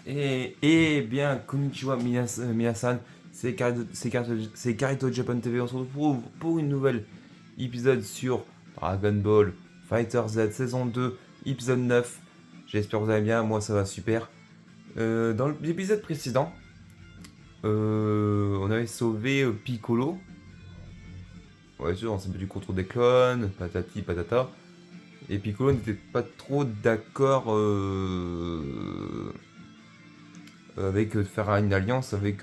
Et bien, konnichiwa minasan, c'est Karito Japan TV, on se retrouve pour une nouvelle épisode sur Dragon Ball Fighter Z saison 2, épisode 9. J'espère que vous allez bien, moi ça va super. Dans l'épisode précédent, on avait sauvé Piccolo. Ouais, sûr, on s'est battu contre des clones, patati patata. Et Piccolo n'était pas trop d'accord avec faire une alliance avec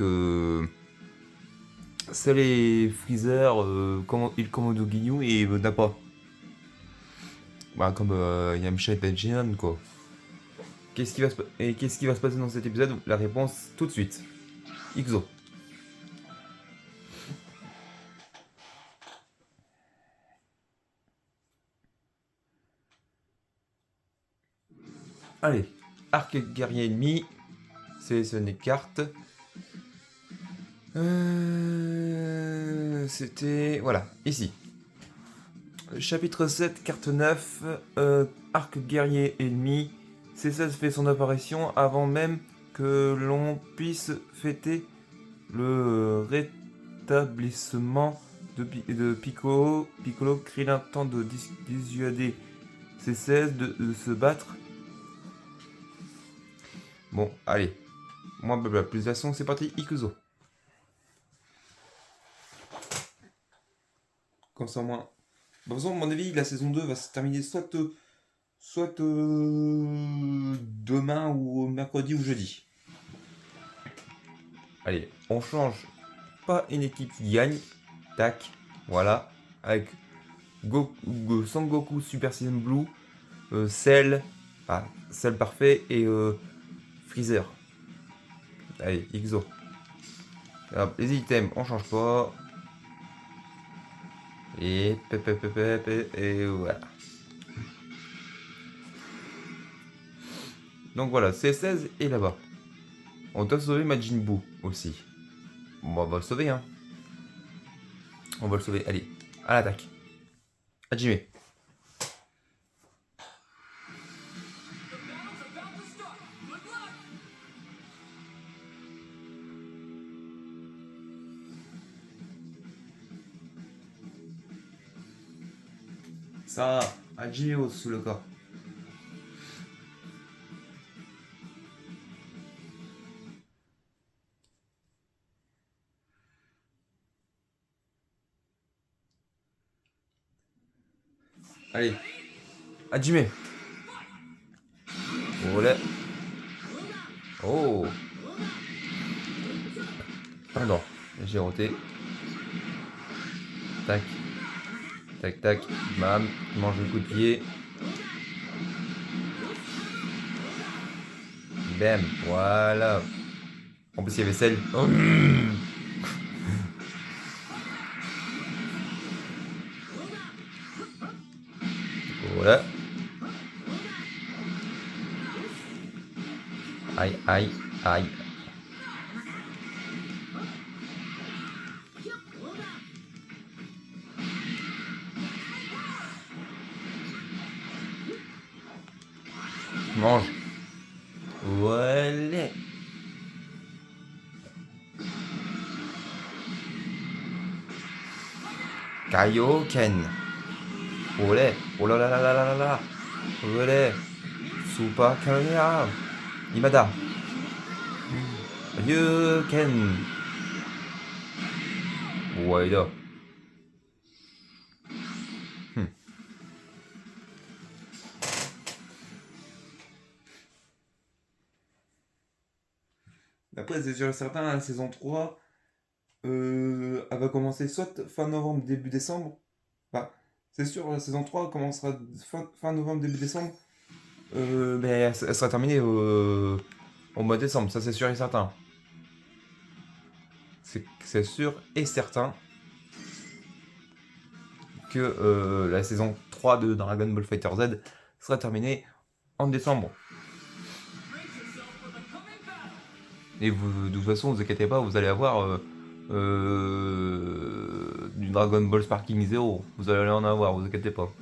Cell et Freezer, il Komodo Ginyu et Nappa. Bah, comme Yamcha et Tenshinhan, quoi. Qu'est-ce qui va se passer dans cet épisode? La réponse tout de suite. Ixo. Allez, arc guerrier ennemi, sélectionnez carte. C'était. Voilà, ici. Chapitre 7, carte 9, arc guerrier ennemi. C16 fait son apparition avant même que l'on puisse fêter le rétablissement de Piccolo. Piccolo Krillin tente de dissuader C16 de se battre. Bon, allez. Moins blabla, plus d'action, c'est parti, Ikuzo. Comme ça, moins. De toute façon, à mon avis, la saison 2 va se terminer soit demain ou mercredi ou jeudi. Allez, on change. Pas une équipe qui gagne. Tac, voilà. Avec Sangoku Super Saiyan Blue, Cell, Cell parfait et Freezer. Allez, Ixo. Alors, les items, on change pas. Et et voilà. Donc voilà, C16 est là-bas. On doit sauver Majin Buu aussi. Bon, on va le sauver, hein. On va le sauver. Allez, à l'attaque. Hajime. Ça, Hajime sous le corps. Allez, Hajime. Voilà. Oh. Pardon, j'ai roté. Tac. Tac, tac. Bam. Mange le coup de pied. Bam. Voilà. En plus, il y avait celle. Voilà. Aïe, aïe, aïe. Mange. Voilà. Kaioken. Olé. Oh là là là là là là là. Olé. Super Kamehameha. Imada. Ryuken. Ouais, là. Après, c'est sûr et certain, la saison 3, elle va commencer soit fin novembre, début décembre. Enfin, c'est sûr, la saison 3 commencera fin novembre, début décembre. Mais elle sera terminée au mois de décembre, ça c'est sûr et certain. C'est sûr et certain que la saison 3 de Dragon Ball Fighter Z sera terminée en décembre. Et vous, de toute façon, vous inquiétez pas, vous allez avoir du Dragon Ball Sparking Zero. Vous allez en avoir, vous inquiétez pas.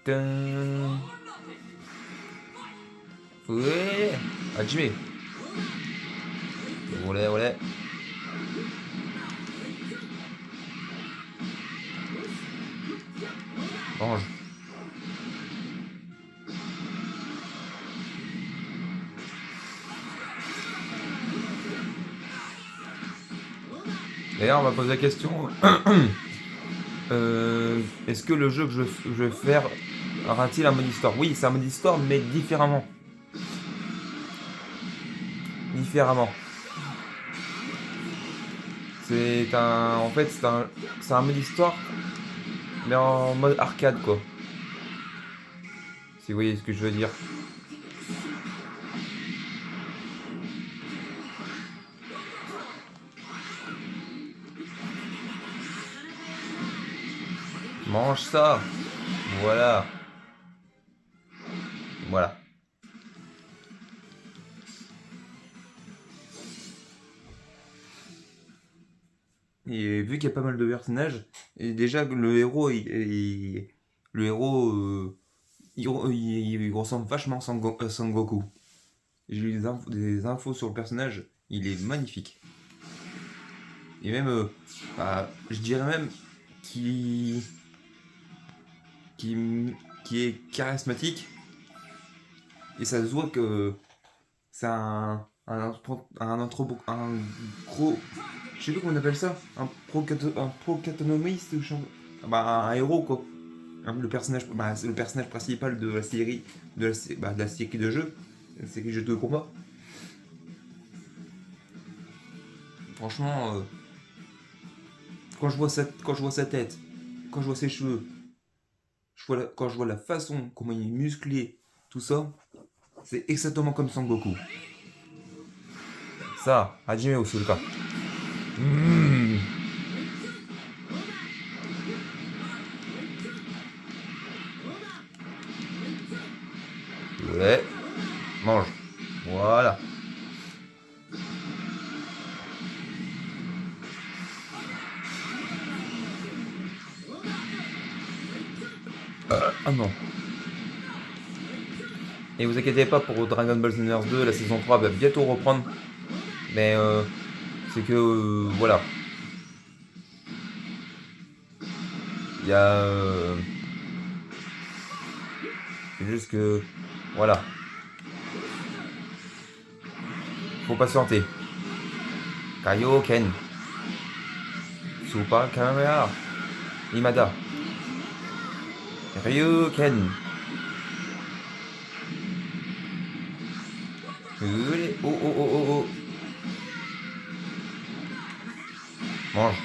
Tain. Ouais. Hajime. Olé, olé. Mange. D'ailleurs, on va poser la question. Est-ce que le jeu que je vais faire aura-t-il un mode histoire? Oui, c'est un mode histoire, mais différemment. Différemment. En fait, c'est un mode histoire, mais en mode arcade, quoi. Si vous voyez ce que je veux dire. Mange ça. Voilà. Voilà. Et vu qu'il y a pas mal de personnages, et déjà le héros, le héros, il ressemble vachement à Sangoku. J'ai eu des infos sur le personnage, il est magnifique. Et même, je dirais même qu'il qui, qui est charismatique. Et ça se voit que c'est un gros. Je sais plus comment on appelle ça. Un pro-catanomiste ou un héros quoi. C'est le personnage principal de la série de la série de jeux, la série de jeux de combat. Franchement, quand je vois sa tête, quand je vois ses cheveux, quand je vois la façon comment il est musclé, tout ça, c'est exactement comme Sangoku. Ça, Hajime Usulka. Ouais. Mange. Voilà. Ah non. Et vous inquiétez pas pour Dragon Ball Xenoverse 2, la saison 3 va bientôt reprendre. Mais c'est que voilà. Il y a. C'est juste que. Voilà. Faut patienter. Kaioken. Super Kamea. Imada. Ryuken. Oh oh oh oh oh. Mange.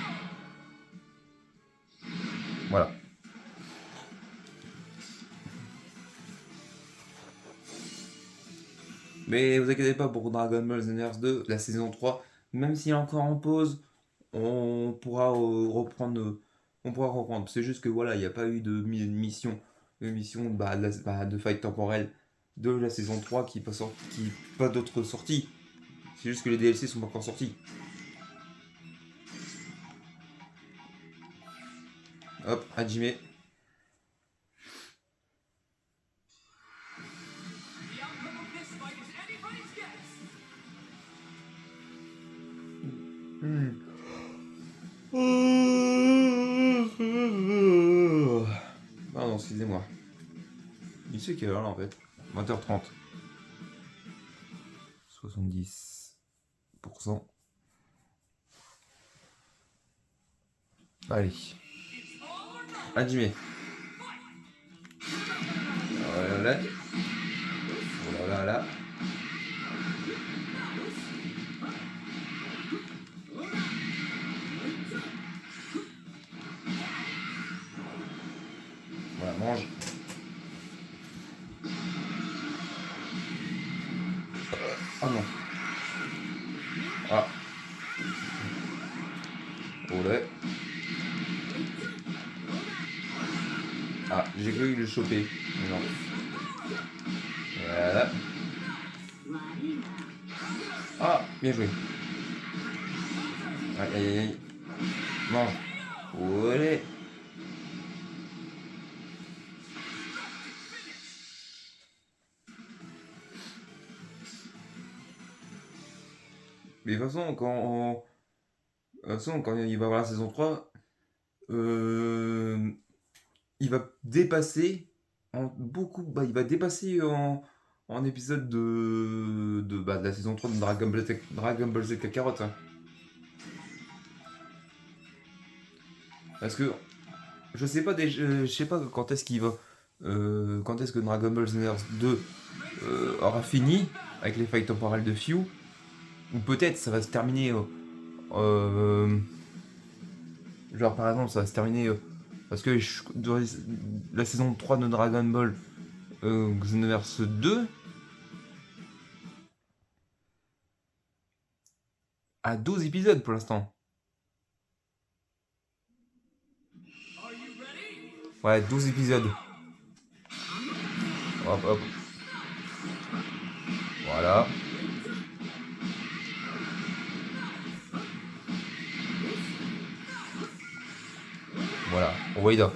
Voilà. Mais vous inquiétez pas pour Dragon Ball Xenoverse 2, la saison 3, même s'il est encore en pause, on pourra reprendre. On pourra reprendre. C'est juste que voilà, il n'y a pas eu de mission de fight temporelle de la saison 3 qui pas d'autres sorties. C'est juste que les DLC sont pas encore sortis. Hop, Hajime. Pardon, excusez-moi. Il sait quelle heure là en fait 20h30. 70%. Allez. Hajime. Voilà. Voilà. Voilà, mange. Ah non. Ah. Olé. Ah, j'ai cru qu'il le choper. Mais non. Voilà. Ah, bien joué. Aïe aïe aïe. Mange. Olé. Mais de toute façon, quand il va avoir la saison 3, il va dépasser il va dépasser en épisode de la saison 3 de Dragon Ball Z Kakarot. Hein. Parce que je sais pas quand est-ce qu'il va, quand est-ce que Dragon Ball Z 2 aura fini avec les failles temporelles de Few, ou peut-être ça va se terminer, genre par exemple ça va se terminer parce que dans la saison 3 de Dragon Ball Xenoverse 2 a 12 épisodes pour l'instant. Ouais, 12 épisodes. Hop, hop. Voilà. Voilà, Wada.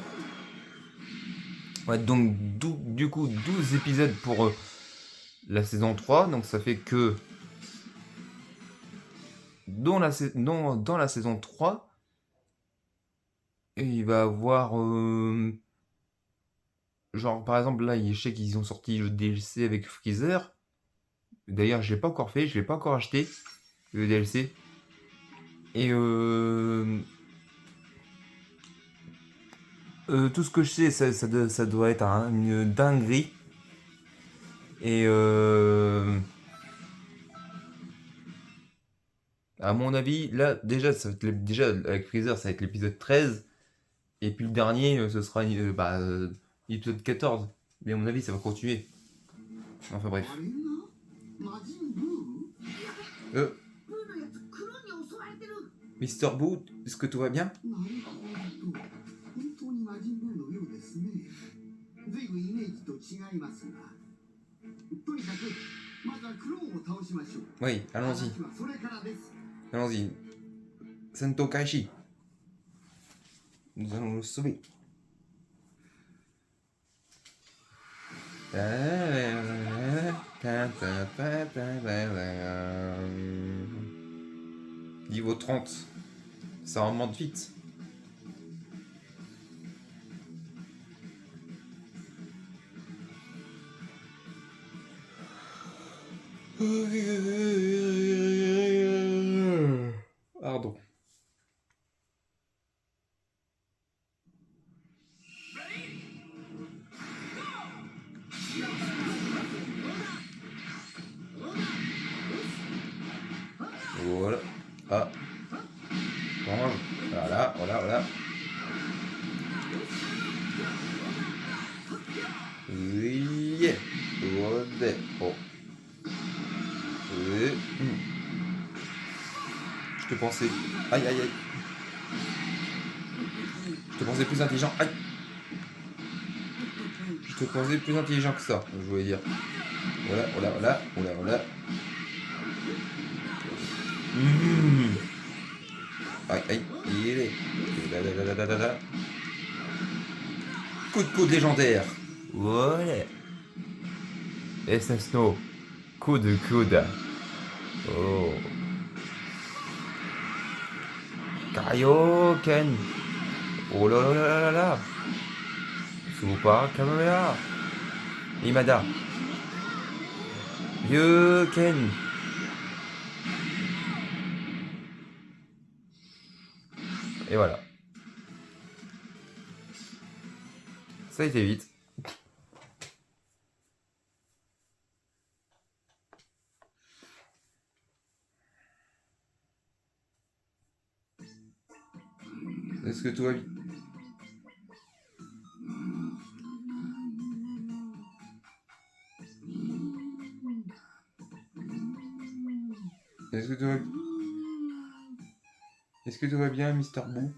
Ouais, donc du coup 12 épisodes pour la saison 3, donc ça fait que dans la saison 3, il va avoir genre par exemple là, je sais qu'ils ont sorti le DLC avec Freezer. D'ailleurs, je l'ai pas encore fait, je l'ai pas encore acheté le DLC. Et tout ce que je sais, ça doit être une dinguerie. Et à mon avis, là, déjà, déjà avec Freezer, ça va être l'épisode 13. Et puis le dernier, ce sera l'épisode 14. Mais à mon avis, ça va continuer. Enfin bref. Euh, Mister Boo, est-ce que tout va bien? Oui, allons-y. Allons-y. Sento Kaishi. Nous allons le sauver. Niveau 30. Ça remonte vite. Pardon. Voilà. Ah. Mange. Voilà, voilà, voilà. Oui. Voilà. Oh. Oui. Je te pensais. Aïe, aïe, aïe. Je te pensais plus intelligent. Aïe. Je te pensais plus intelligent que ça, je voulais dire. Voilà, voilà, voilà, voilà, voilà. Aïe, aïe, il est. Coup de coude légendaire. Voilà. SS No. Coup de coude. Oh. Kaioken. Oh là là là là là. Super Kamehameha. Imada. Yuken. Et voilà. Ça a été vite. Est-ce que tout va bien? Est-ce que tout va bien? Est-ce que tout va bien, Mister Boo?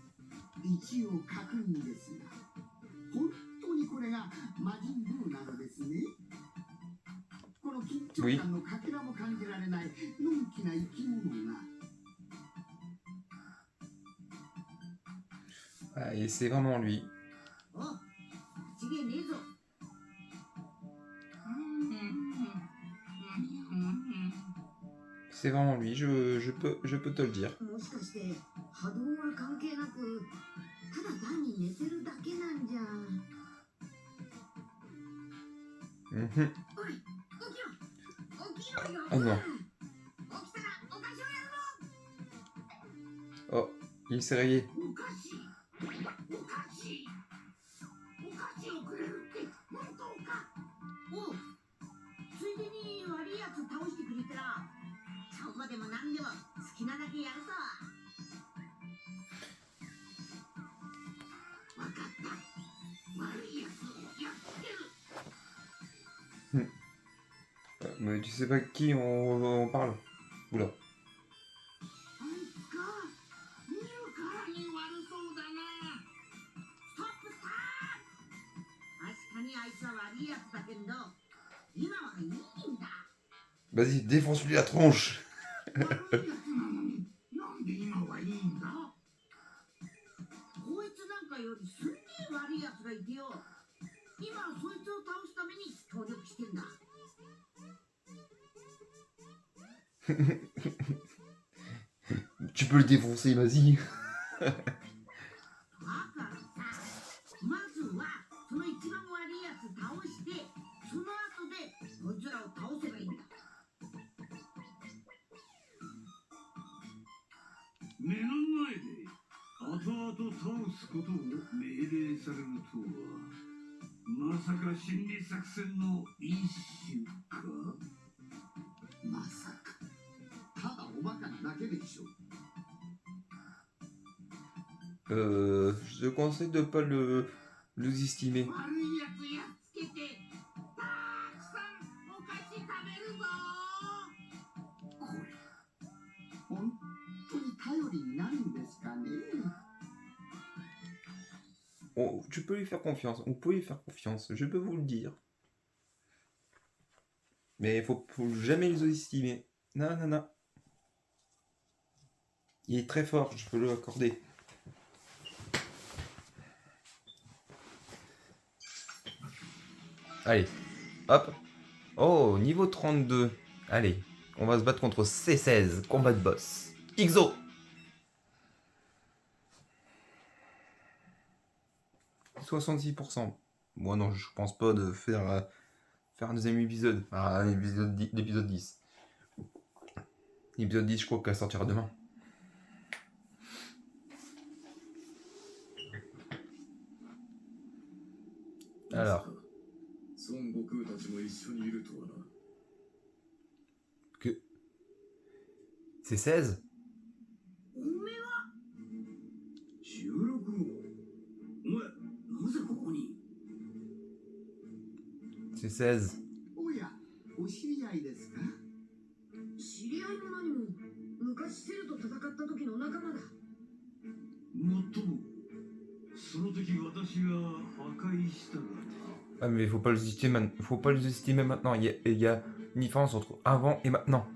Oui. Et c'est vraiment lui. C'est vraiment lui, je peux te le dire. Mhm. Oh non. Oh, il s'est réveillé. Mais tu sais pas qui on parle. Oula. Vas-y, défonce-lui la tronche. Tu peux le défoncer, vas-y. Je te conseille de pas le estimer. Oh, tu peux lui faire confiance, on peut lui faire confiance, je peux vous le dire. Mais il faut jamais les estimer. Non, non, non. Il est très fort, je peux le accorder. Allez, hop. Oh, niveau 32. Allez, on va se battre contre C16, combat de boss. XO. « 66%. Moi non, je pense pas de faire un deuxième épisode. Ah, l'épisode 10. L'épisode 10, je crois qu'elle sortira demain. Alors. Que. C'est 16 ? C'est 16. Ah mais faut pas le estimer maintenant. Il y a une différence entre avant et maintenant.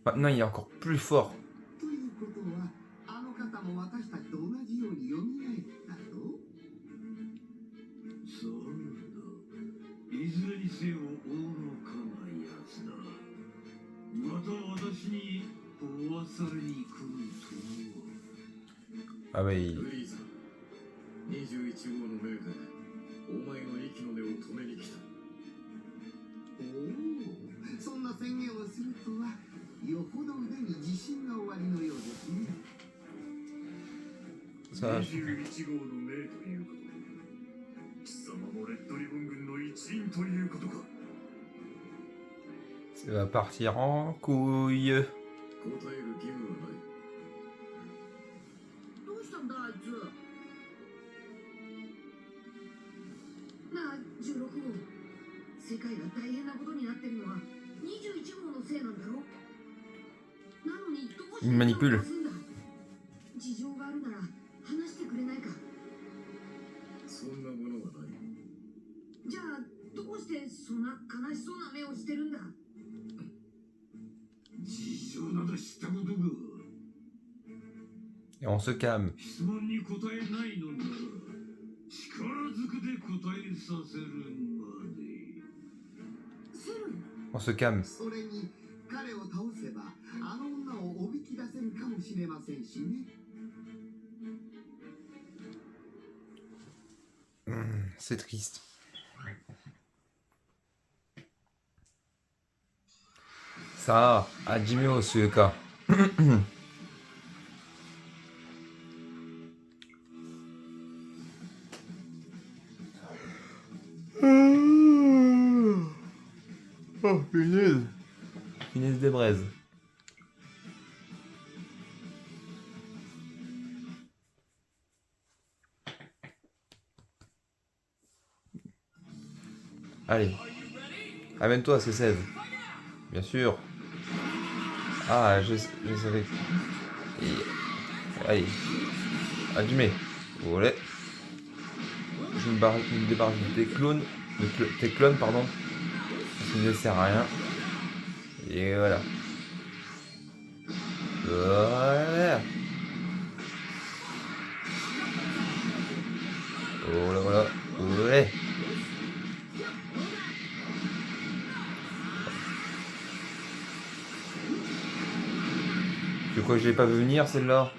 Maintenant il est encore plus fort. Ah bah il... Ça... Ça va partir en couille. Il manipule. Et on se calme. 質問に答えないのなら力ずくで答えさせるまで。セル、 On se calme. それに彼を倒せばあの女をおびき出せるかもしれませんしね。C'est triste. Ça, Hajime Osuka. Oh, punaise. Punaise des braises. Allez. Amène-toi, c'est 16. Bien sûr. Ah, je savais. Allez. Hajime. Voilà. Je me débarrasse de tes clones. Tes clones, pardon. Parce que ne sert à rien. Et voilà. Voilà. Voilà, voilà. Ouais. Tu crois que je l'ai pas vu venir celle-là?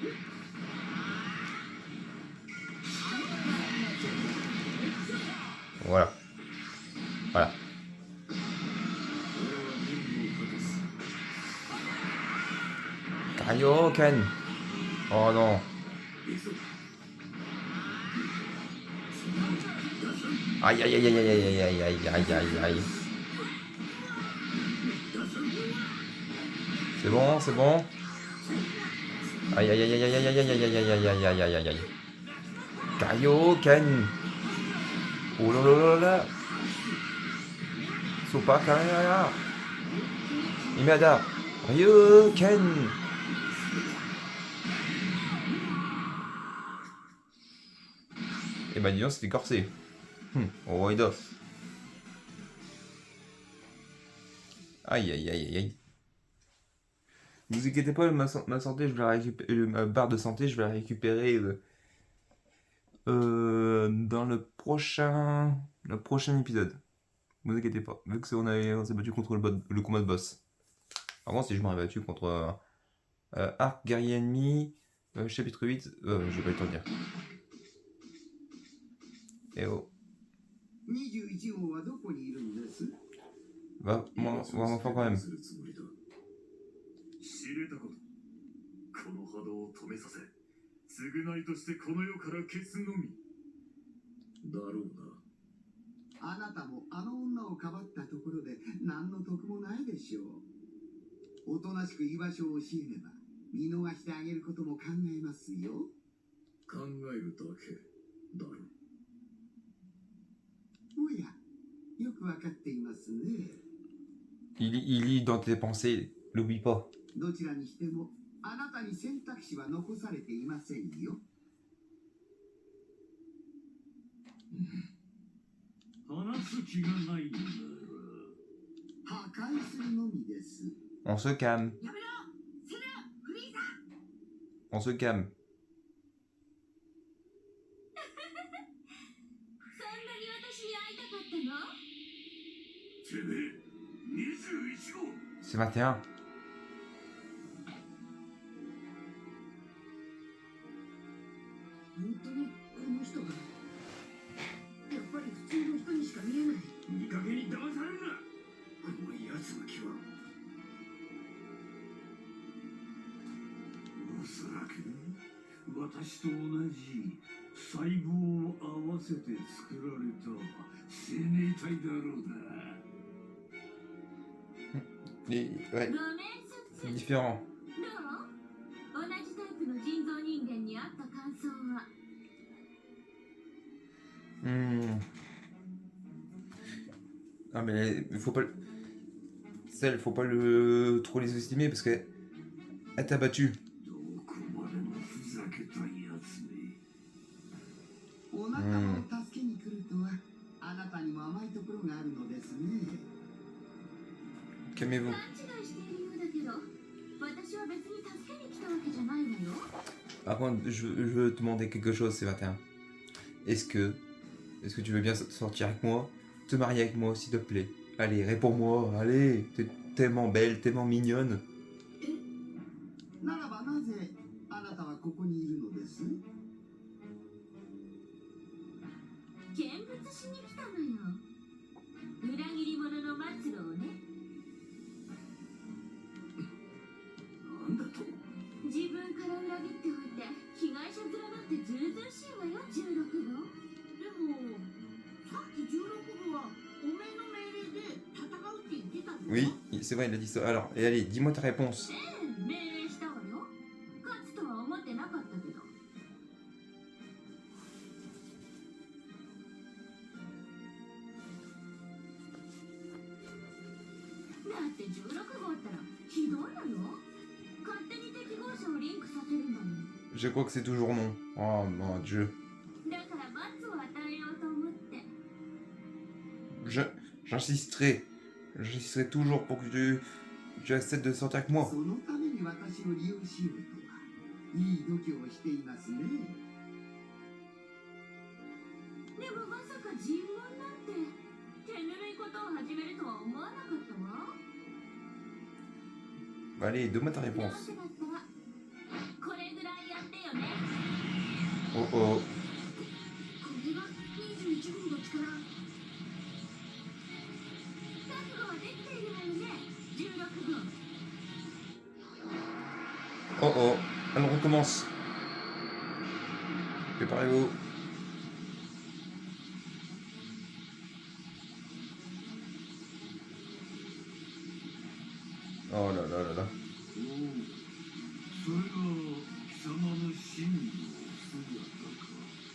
Voilà. Voilà. Kaioken. Oh non. Aïe aïe aïe aïe aïe aïe aïe aïe aïe aïe aïe. C'est bon, c'est bon. Aïe aïe aïe aïe aïe aïe aïe aïe aïe aïe aïe aïe aïe aïe aïe aïe. Kaioken. Oh là là là là. Sopa Kaya. Imada. Ryuken. Et bah dis donc, c'était corsé. Oh, Ido. Aïe aïe aïe aïe aïe. Ne vous inquiétez pas, ma santé, je vais la récupérer, ma barre de santé, je vais la récupérer dans le prochain épisode. Ne vous inquiétez pas, vu que on s'est battu contre le combat de boss. Par contre, si je m'aurais battu contre Arc Guerrier Ennemi, chapitre 8, je vais pas le temps de dire. Et oh. 21号はどこにいるんです？ Va m'en faire quand même. 知れたこと。この波動を止めさせ、償いとしてこの世から消すのみ。だろうな。あなたもあの女をかばったところで何の得もないでしょう。おとなしく居場所を教えれば見逃してあげることも考えますよ。考えるだけだろう。おや、よくわかっていますね。Il lit dans tes pensées, l'oublie pas. どちらにしてもあなたに選択肢は残されていませんよ。話す気がないのなら破壊するのみです。On se calme. やめろ、セル、フリーザ。 On se calme. そんなに私に会いたかったの？てめえ、21号。 C'est 21. 本当にこの人がやっぱり普通の人にしか見えない。見かけに騙されるな。この奴の気は。おそらく私と同じ細胞を合わせて作られた生命体だろうな。Ouais, ごめん、サツ。 c'est différent. どう？同じタイプの人造人間に会った感想は？Ah mais faut pas faut pas trop les estimer parce qu'elle t'a battu. どこまでもふざけたやつね。お仲間を助けに来るとは、あなたにも甘いところがあるのですね。 Calmez-vous. 勘違いしているようだけど、私は別に助けに来たわけじゃないわよ。Par contre, je veux te demander quelque chose, Sébastien. Est-ce que tu veux bien sortir avec moi? Te marier avec moi, s'il te plaît. Allez, réponds-moi, allez. T'es tellement belle, tellement mignonne. ならばなぜあなたはここにいるのです？見物しに来たのよ。裏切り者の末路をね。なんだと？自分から裏切っておいて被害者面なんてずうずうしいわよ、16号。でもさっき16部はおめえの命令で戦うって言ってたぞ。 Oui, c'est vrai, il a dit ça. Alors, et allez, dis-moi ta réponse. 命令したわよ。勝つとは思ってなかったけど。だって16号ったらひどいわよ。勝手に適合者をリンクさせるんだもん。 Je crois que c'est toujours non. Oh mon dieu. だから罰を与えようと思って。 J'insisterai. J'insisterai toujours pour que tu acceptes de sortir avec moi. そのために私を利用しようとはいい度胸をしていますね。でもまさか尋問なんて手ぬるいことを始めるとは思わなかったわ。 Allez, donne-moi ta どう réponse. せだったらこれぐらいやってよね。 Oh oh. これが21号の力。覚悟はできているわよね、16号。 Oh oh. On recommence. Préparez-vous. Oh là là là là. おお、それが貴様の真の姿か。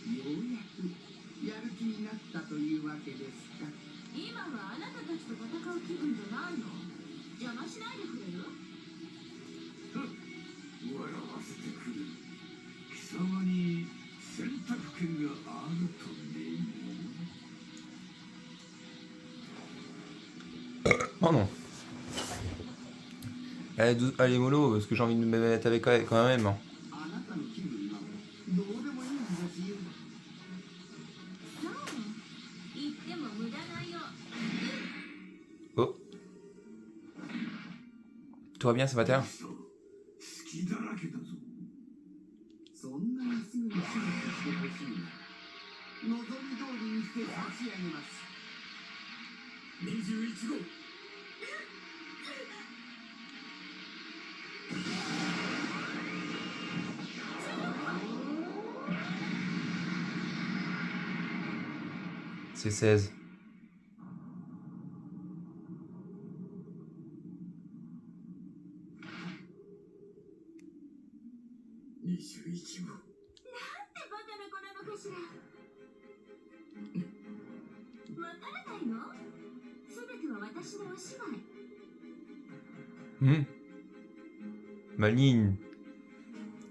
ようやくやる気になったというわけですか。今はあなたたちと戦う気分じゃないの。邪魔しないでくれる？笑わせてくる。貴様に選択権があるとね。 Oh non. Allez, mollo, parce que j'ai envie de me mettre avec elle quand même. あなたの気分などどうでもいいんですよ。そう言っても無駄ないよ。 Oh. Tout va bien, Sébastien? 好きだらけだぞ。そんなにすぐに仕事してほしいな。望み通りにして差し上げます。21号。 C'est 16. 21号。ってバカな子なのかしら。わからないの？すべては私のお芝居。 Maligne.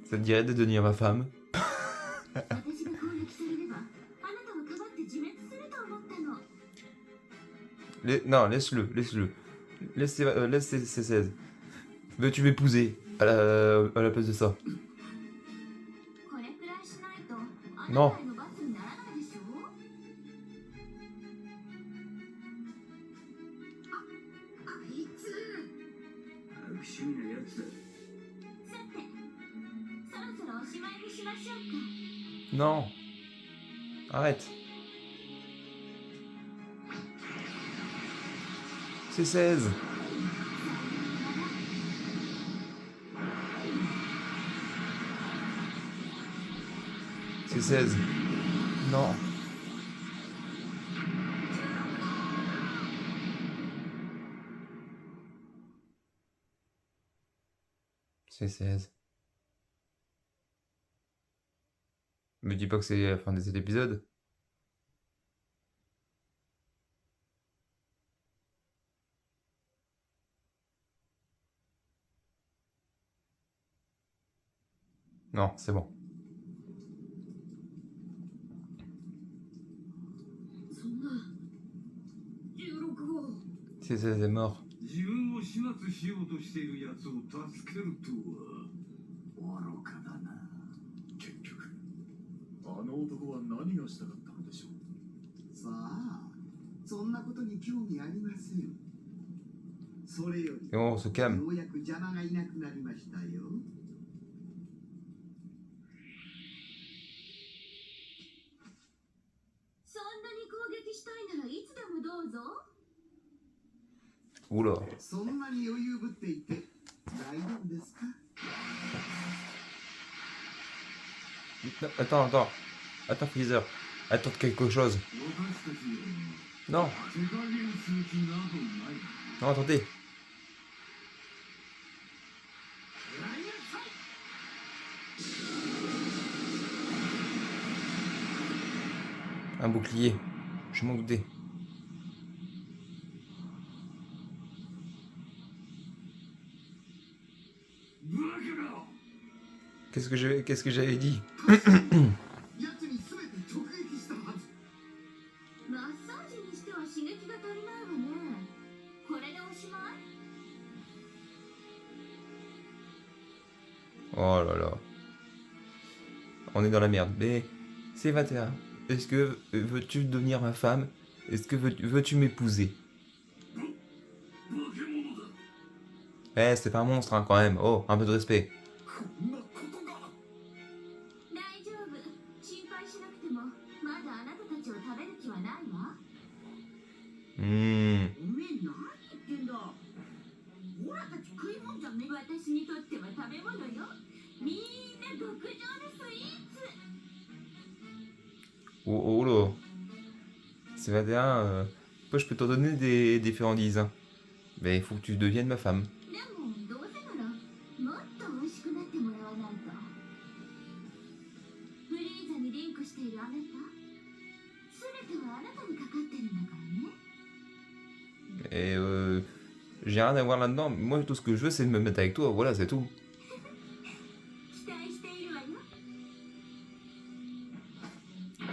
Ça te dirait de devenir ma femme? 私が攻撃されれば、あなたはかばって自滅すると思ったの。 Non, laisse-le, laisse-le. Laisse ces 16. Veux-tu m'épouser à la place de ça? これくらいしないと、あなのたへの罰にならないでしょ。あいつ悪趣味なやつだ。さて、そろそろおしまいにしましょうか。 Non. Arrête. C'est 16. C'est 16. Non. C'est 16. Me dis pas que c'est la fin de cet épisode. Non, c'est bon. そんな16号。 C'est 16 est mort. 自分を始末しようとしているやつを助けるとは愚かだな。あの男は何がしたかったのでしょう。さあ、そんなことに興味ありません。それより、 Et on se よ calme. うやく邪魔がいなくなりましたよ。そんなに攻撃したいならいつでもどうぞ。 Oula. そんなに余裕ぶっていて大丈夫ですか？ Attends, attends. Attends, Freezer. Attends quelque chose. 私たちに Non, 手加減する気などない。 non, attendez. Un bouclier. Je m'en doutais. Qu'est-ce que j'avais dit? 奴に全て直撃したはず。マッサージにしては刺激が足りないわね。これでおしまい？ Oh là là. On est dans la merde. Mais c'est 21. Est-ce que veux-tu devenir ma femme? Est-ce que veux-tu m'épouser? Eh, c'est pas un monstre hein, quand même. Oh, un peu de respect. こんなことが。大丈夫。心配しなくても、まだあなたたちを食べる気はないわ。Hmm. おめえ何言ってんだ。オラたち食いもんじゃねえ。私にとっては食べ物よ。みんな極上のスイーツ。 Oh, oh là. C'est 21. Moi, je peux t'en donner des friandises. Hein. Mais il faut que tu deviennes ma femme. でもどうせならもっと美味しくなってもらわないと。フリーザにリンクしているあなた、全てはあなたにかかってるんだからね。 Et j'ai rien à voir là-dedans. Moi, tout ce que je veux, c'est me mettre avec toi. Voilà, c'est tout. 期待しているわよ。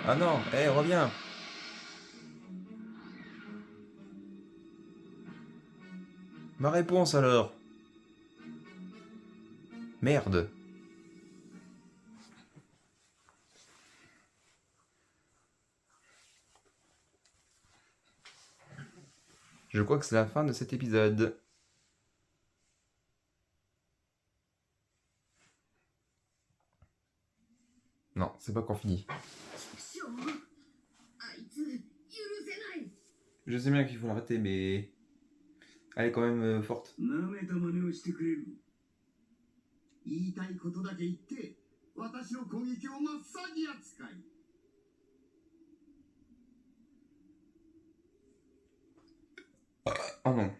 Ah non, hé, reviens. Ma réponse alors. Merde. Je crois que c'est la fin de cet épisode. Non, c'est pas encore fini. しょう。あいつ許せない。 Je sais bien qu'il faut l'arrêter, mais elle est quand même forte. なめた真似をしてくれる。言いたいことだけ言って、私の攻撃をマッサージ扱い。 Oh non.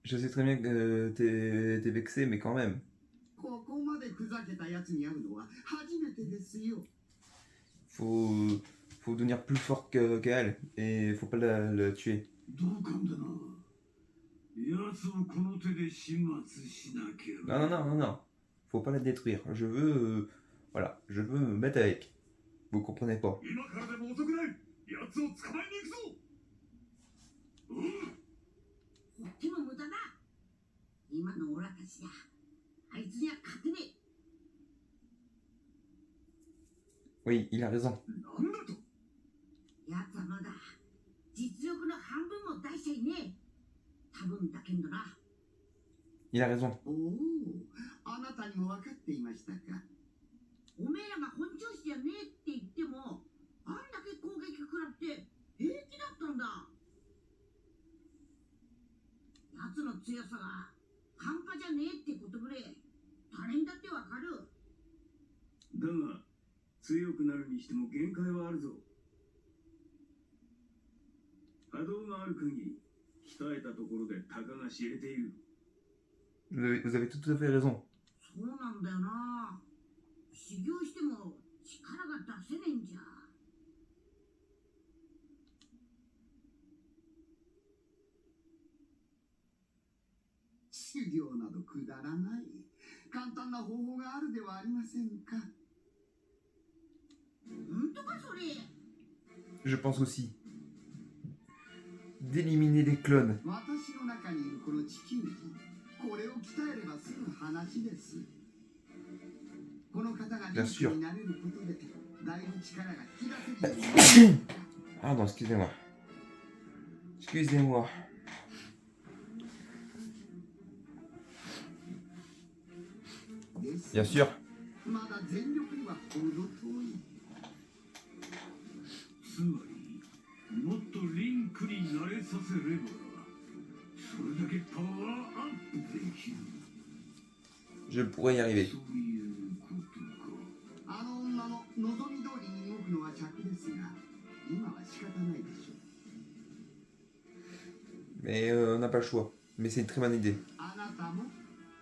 Je sais très bien que t'es vexé, mais quand même. ここまでふざけたやつに会うのは初めてですよ。 Faut devenir plus fort qu'elle et faut pas la tuer. 同感だな。奴をこの手で始末しなければ。 Non, non, non, non, non. Faut pas la détruire. Je veux... voilà, je veux me mettre avec. Vous comprenez pas. 今からでも遅くない。奴を捕まえに行くぞ。ほっても無駄だ。今のオラたちだ。あいつには勝てねえ。 Oui, il a raison. なんだと。やつはまだ実力の半分も出しちゃいねえ。多分だけどな。 Il a raison. おお、あなたにも分かっていましたか。おめえらが本調子じゃねえって言っても、あんだけ攻撃食らって平気だったんだ。奴の強さが半端じゃねえってことぐらい誰にだってわかる。だが強くなるにしても限界はあるぞ。波動がある限り鍛えたところでたかが知れている。 Vous avez tout à fait raison. そうなんだよな。修行しても力が出せねえんじゃ。 修行などくだらない。簡単な方法があるではありませんか。本当かそれ。 Je pense aussi. D'éliminer les clones. 私の中にいるこの地球人、これを鍛えれば済む話です。の方が Bien リン sûr. クになれることでだいぶ力が引き出せるようになる Pardon, excusez-moi. Excusez-moi. です Bien sûr. まだ全力には程遠いつまりもっとリンクに慣れさせればそれだけパワーアップできる Je pourrais y arriver. そういうことかあの女の望み通りに動くのは尺ですが今は仕方ないでしょう Mais on n'a pas le choix. Mais c'est une très bonne idée. あなたも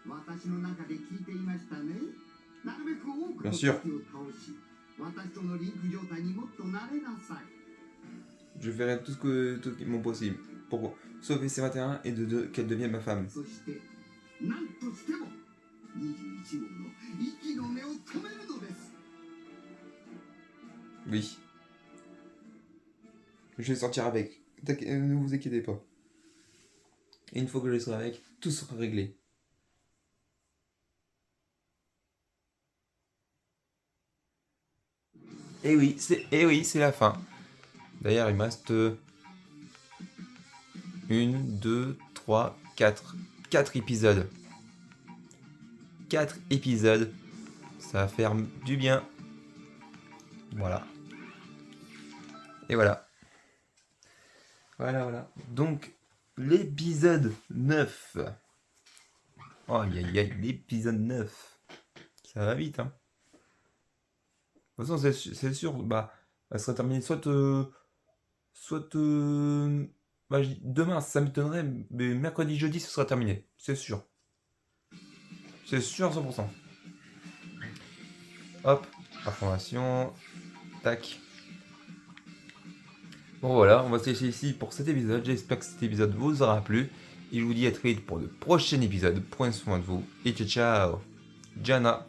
私の中で聞いていましたねなるべく多くの Bien 敵 sûr. を倒し私とのリンク状態にもっと慣れなさい Je ferai tout mon possible pour sauver C21 et qu'elle devienne ma femme. そして何としても21号の息の根を止めるのです Oui. Je vais sortir avec. Ne vous inquiétez pas. Et une fois que je serai avec, tout sera réglé. Et oui, c'est la fin. D'ailleurs, il me reste 1, 2, 3, 4. 4 épisodes. 4 épisodes. Ça va faire du bien. Voilà. Et voilà. Voilà. Donc, l'épisode 9. Oh, aïe, l'épisode 9. Ça va vite, hein. De toute façon, c'est sûr, bah, elle sera terminée demain, ça m'étonnerait, mais mercredi, jeudi, ce sera terminé. C'est sûr. C'est sûr à 100%. Hop, information. Tac. Bon voilà, on va se laisser ici pour cet épisode. J'espère que cet épisode vous aura plu. Et je vous dis à très vite pour de prochains épisodes. Prenez soin de vous et ciao ciao. Jana.